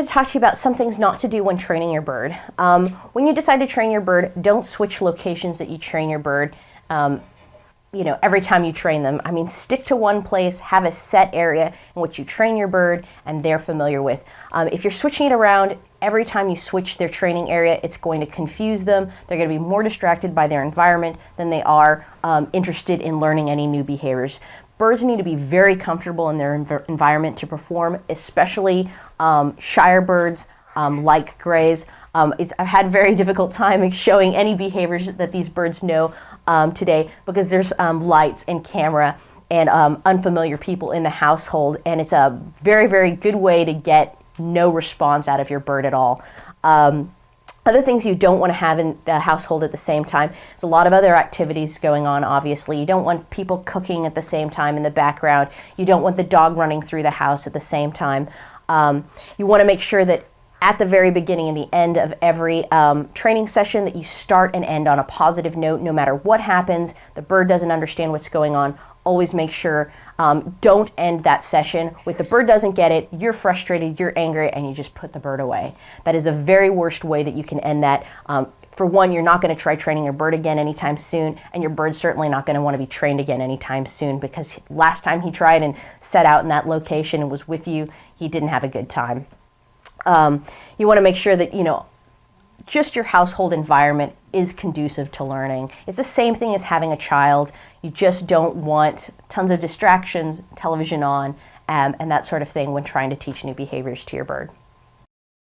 wanted to talk to you about some things not to do when training your bird. When you decide to train your bird, don't switch locations that you train your bird. Every time you train them. I mean, stick to one place, have a set area in which you train your bird and they're familiar with. If you're switching it around, every time you switch their training area, it's going to confuse them. They're going to be more distracted by their environment than they are interested in learning any new behaviors. Birds need to be very comfortable in their environment to perform, especially shyer birds like grays. I've had a very difficult time showing any behaviors that these birds know today because there's lights and camera and unfamiliar people in the household, and it's a very, very good way to get no response out of your bird at all. Other things you don't want to have in the household at the same time. There's a lot of other activities going on, obviously. You don't want people cooking at the same time in the background. You don't want the dog running through the house at the same time. You want to make sure that at the very beginning and the end of every training session that you start and end on a positive note. No matter what happens, the bird doesn't understand what's going on. Always make sure, don't end that session with the bird doesn't get it, you're frustrated, you're angry, and you just put the bird away. That is the very worst way that you can end that. For one, you're not going to try training your bird again anytime soon, and your bird's certainly not going to want to be trained again anytime soon because last time he tried and set out in that location and was with you, he didn't have a good time. You want to make sure that, just your household environment is conducive to learning. It's the same thing as having a child. You just don't want tons of distractions, television on, and that sort of thing when trying to teach new behaviors to your bird.